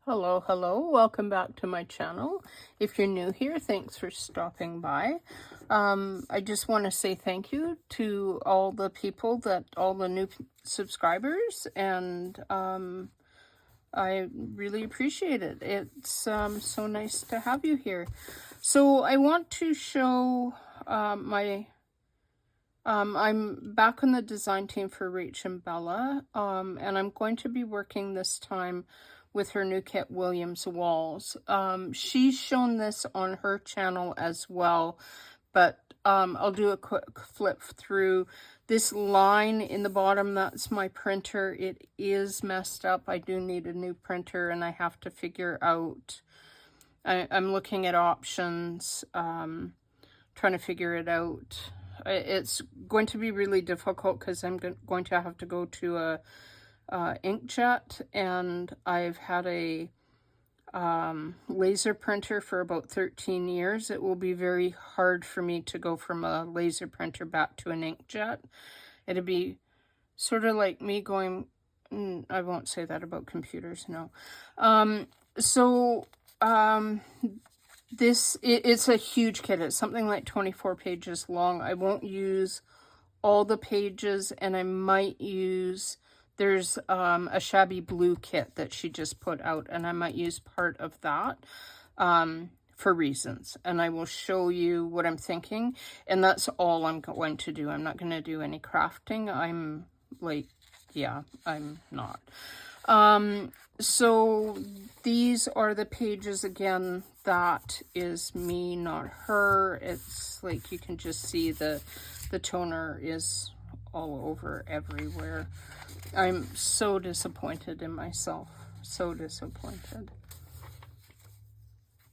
Hello, welcome back to my channel. If you're new here, thanks for stopping by. I just want to say thank you to all the people all the new subscribers, and I really appreciate it. It's so nice to have you here. So I want to show I'm back on the design team for Rach and Bella, and I'm going to be working this time with her new kit, Williams Walls. She's shown this on her channel as well, but I'll do a quick flip through. This line in the bottom, that's my printer. It is messed up. I do need a new printer, and I have to figure out, I'm looking at options, trying to figure it out. It's going to be really difficult because I'm going to have to go to a inkjet, and I've had a laser printer for about 13 years. It will be very hard for me to go from a laser printer back to an inkjet. It'd be sort of like me going, I won't say that about computers, no. It's a huge kit. It's something like 24 pages long. I won't use all the pages, and I might use, there's a shabby blue kit that she just put out, and I might use part of that for reasons. And I will show you what I'm thinking, and that's all I'm going to do. I'm not going to do any crafting. I'm not. So these are the pages again. That is me, not her. It's like you can just see the toner is all over everywhere. I'm so disappointed in myself. So disappointed.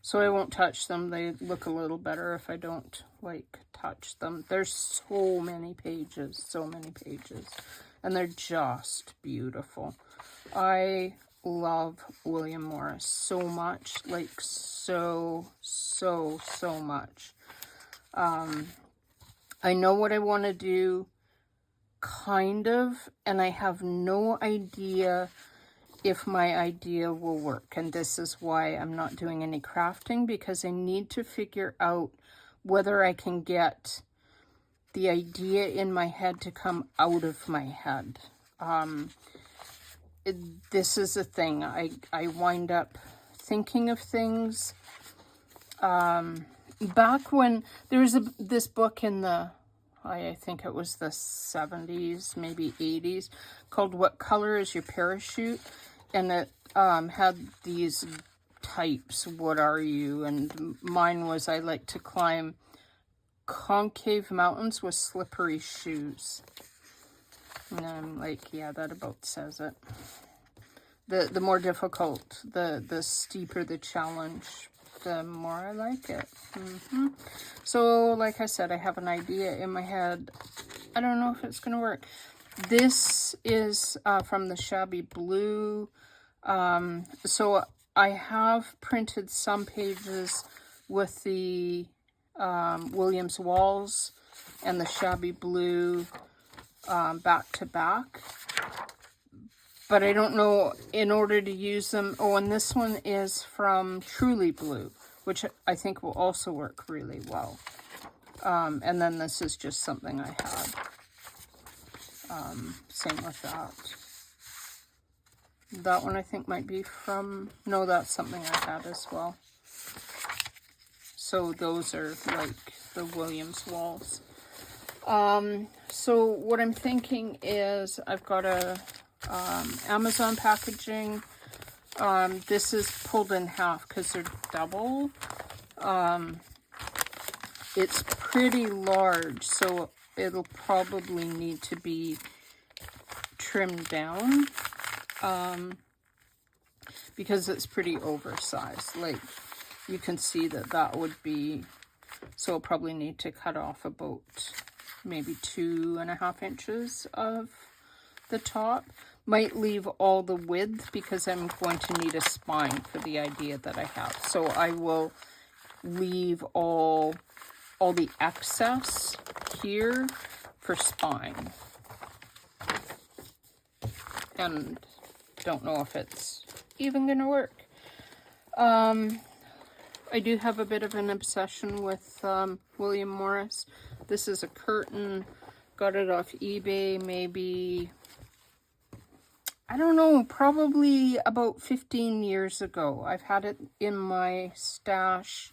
So I won't touch them. They look a little better if I don't touch them. There's so many pages. And they're just beautiful. I love William Morris so much, so much. I know what I want to do, kind of, and I have no idea if my idea will work. And this is why I'm not doing any crafting, because I need to figure out whether I can get the idea in my head to come out of my head. This is a thing. I wind up thinking of things. Back when there was this book in I think it was the 70s, maybe 80s, called What Color is Your Parachute? And it had these types, what are you? And mine was, I like to climb concave mountains with slippery shoes. And I'm like, yeah, that about says it. The more difficult, the steeper the challenge, the more I like it. So, like I said, I have an idea in my head. I don't know if it's going to work. This is from the shabby blue. So I have printed some pages with the Williams Walls and the shabby blue back to back. But I don't know, in order to use them. Oh, and this one is from Truly Blue, which I think will also work really well. And then this is just something I had. Same with that. That one I think might be from, no, that's something I had as well. So those are like the Williams Walls. So what I'm thinking is I've got a Amazon packaging. This is pulled in half because they're double. It's pretty large, so it'll probably need to be trimmed down because it's pretty oversized. Like, you can see that would be, so I'll probably need to cut off about maybe 2.5 inches of the top. Might leave all the width because I'm going to need a spine for the idea that I have. So I will leave all the excess here for spine. And don't know if it's even gonna work. I do have a bit of an obsession with William Morris. This is a curtain. Got it off eBay maybe, I don't know, probably about 15 years ago. I've had it in my stash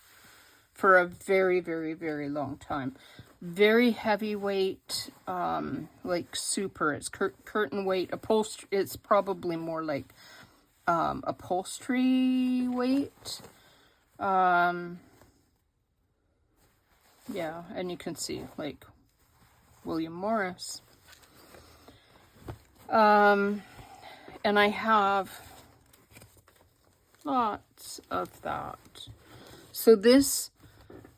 for a very, very, very long time. Very heavyweight, like super. It's curtain weight. Upholstery. It's probably more like upholstery weight. Yeah, and you can see like William Morris. And I have lots of that. So this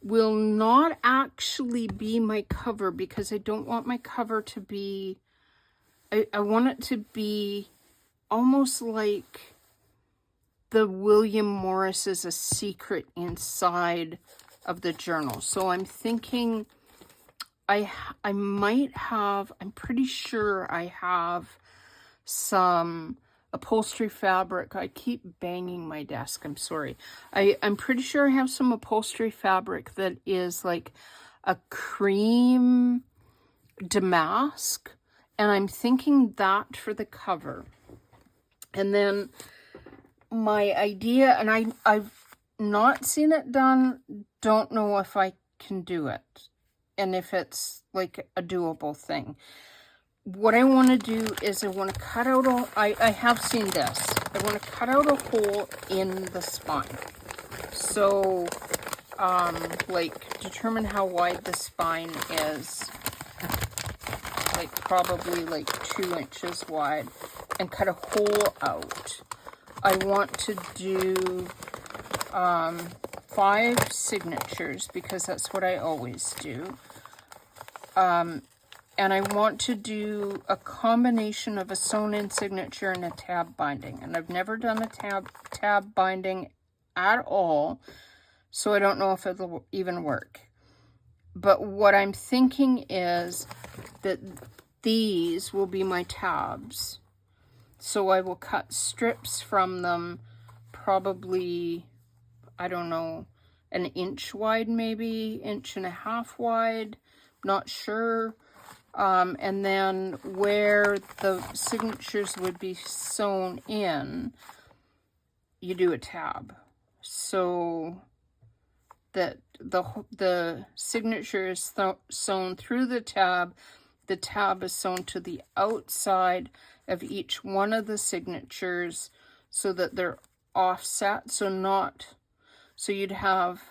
will not actually be my cover because I don't want my cover to be, I want it to be almost like the William Morris is a secret inside of the journal. So I'm thinking I might have, I'm pretty sure I have some upholstery fabric. I keep banging my desk, I'm sorry. I'm pretty sure I have some upholstery fabric that is like a cream damask, and I'm thinking that for the cover. And then my idea, and I've not seen it done, don't know if I can do it and if it's like a doable thing. What I want to do is I want to cut out I have seen this. I want to cut out a hole in the spine. So, like, determine how wide the spine is. Like, probably like 2 inches wide. And cut a hole out. I want to do 5 signatures because that's what I always do. And I want to do a combination of a sewn-in signature and a tab binding. And I've never done a tab binding at all, so I don't know if it'll even work. But what I'm thinking is that these will be my tabs. So I will cut strips from them, probably, I don't know, 1 inch wide maybe, 1.5 inches wide, not sure. And then where the signatures would be sewn in, you do a tab. So that the signature is sewn through the tab is sewn to the outside of each one of the signatures so that they're offset. So you'd have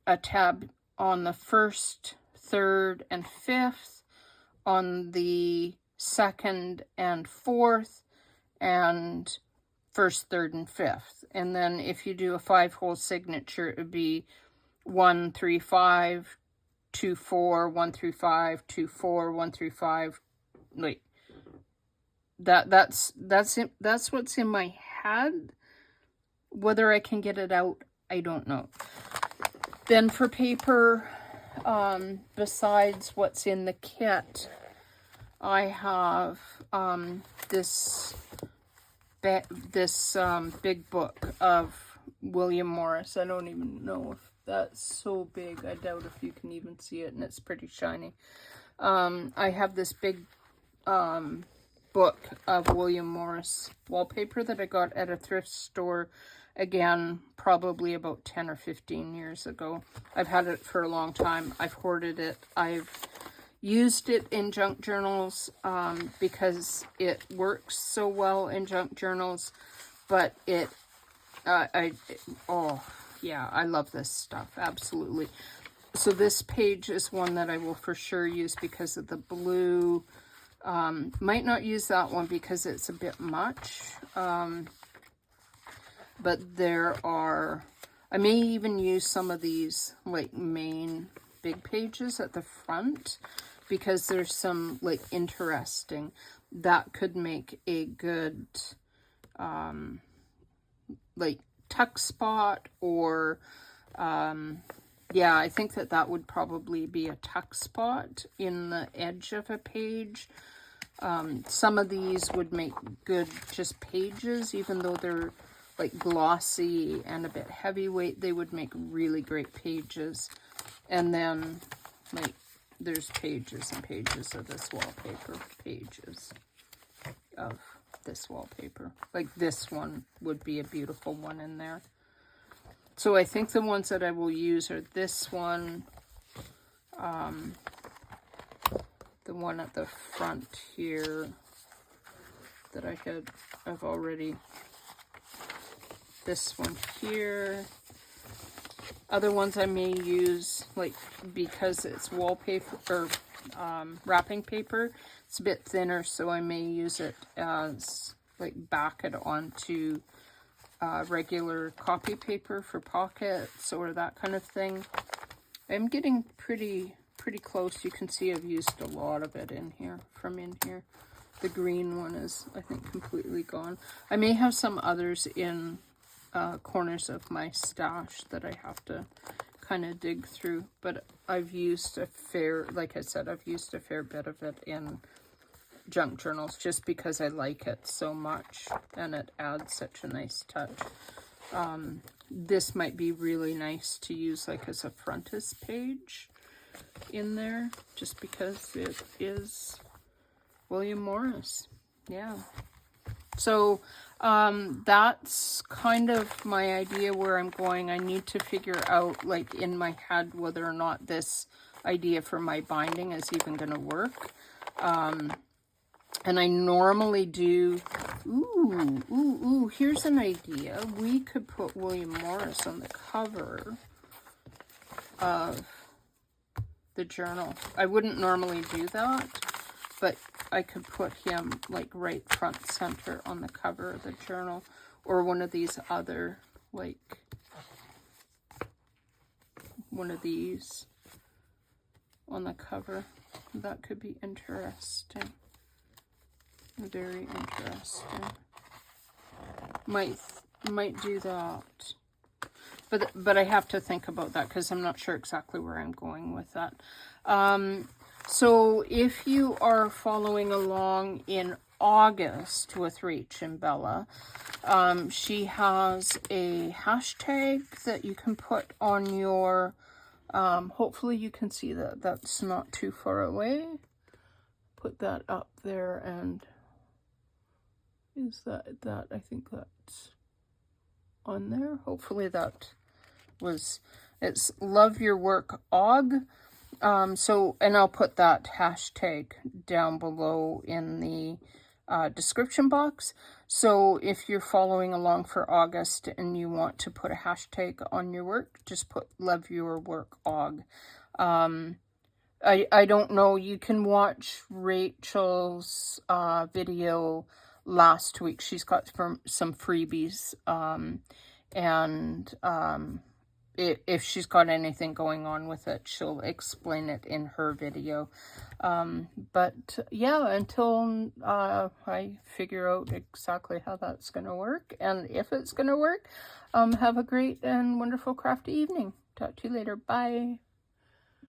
a tab on the 1st, 3rd, and 5th, on the 2nd and 4th, and 1st, 3rd, and 5th. And then if you do a 5-hole signature, it would be 1 3 5 2 4 1 3 5 2 4 1 3 5. Like that's what's in my head. Whether I can get it out, I don't know. Then for paper, besides what's in the kit, I have this big book of William Morris. I don't even know if that's so big. I doubt if you can even see it, and it's pretty shiny. I have this big book of William Morris wallpaper that I got at a thrift store. Again, probably about 10 or 15 years ago. I've had it for a long time. I've hoarded it. I've used it in junk journals because it works so well in junk journals. But yeah, I love this stuff. Absolutely. So this page is one that I will for sure use because of the blue. Might not use that one because it's a bit much. But there are, I may even use some of these like main big pages at the front because there's some like interesting, that could make a good like tuck spot, or yeah, I think that would probably be a tuck spot in the edge of a page. Some of these would make good just pages, even though they're like glossy and a bit heavyweight, they would make really great pages. And then like there's pages and pages of this wallpaper, pages of this wallpaper. Like this one would be a beautiful one in there. So I think the ones that I will use are this one, the one at the front here that I've already, this one here. Other ones I may use, like, because it's wallpaper, or wrapping paper, it's a bit thinner, so I may use it as, like, back it onto regular copy paper for pockets or that kind of thing. I'm getting pretty close. You can see I've used a lot of it in here, from in here. The green one is, I think, completely gone. I may have some others in corners of my stash that I have to kind of dig through, but I've used a fair, like I said, I've used a fair bit of it in junk journals just because I like it so much and it adds such a nice touch. This might be really nice to use like as a frontis page in there, just because it is William Morris. Yeah. So that's kind of my idea where I'm going. I need to figure out, like, in my head whether or not this idea for my binding is even going to work. And I normally do, here's an idea. We could put William Morris on the cover of the journal. I wouldn't normally do that, but I could put him like right front center on the cover of the journal, or one of these other, like one of these on the cover. That could be interesting. Very interesting. Might do that. But I have to think about that because I'm not sure exactly where I'm going with that. So if you are following along in August with Rach and Bella, she has a hashtag that you can put on your, hopefully you can see that that's not too far away. Put that up there, and is that, I think that's on there. Hopefully that was, it's Love Your Work OG. So, and I'll put that hashtag down below in the description box. So if you're following along for August and you want to put a hashtag on your work, just put Love Your Work OG. I don't know, you can watch Rachel's video last week. She's got some freebies, and if she's got anything going on with it, she'll explain it in her video. But yeah, until I figure out exactly how that's going to work and if it's going to work, have a great and wonderful crafty evening. Talk to you later. Bye.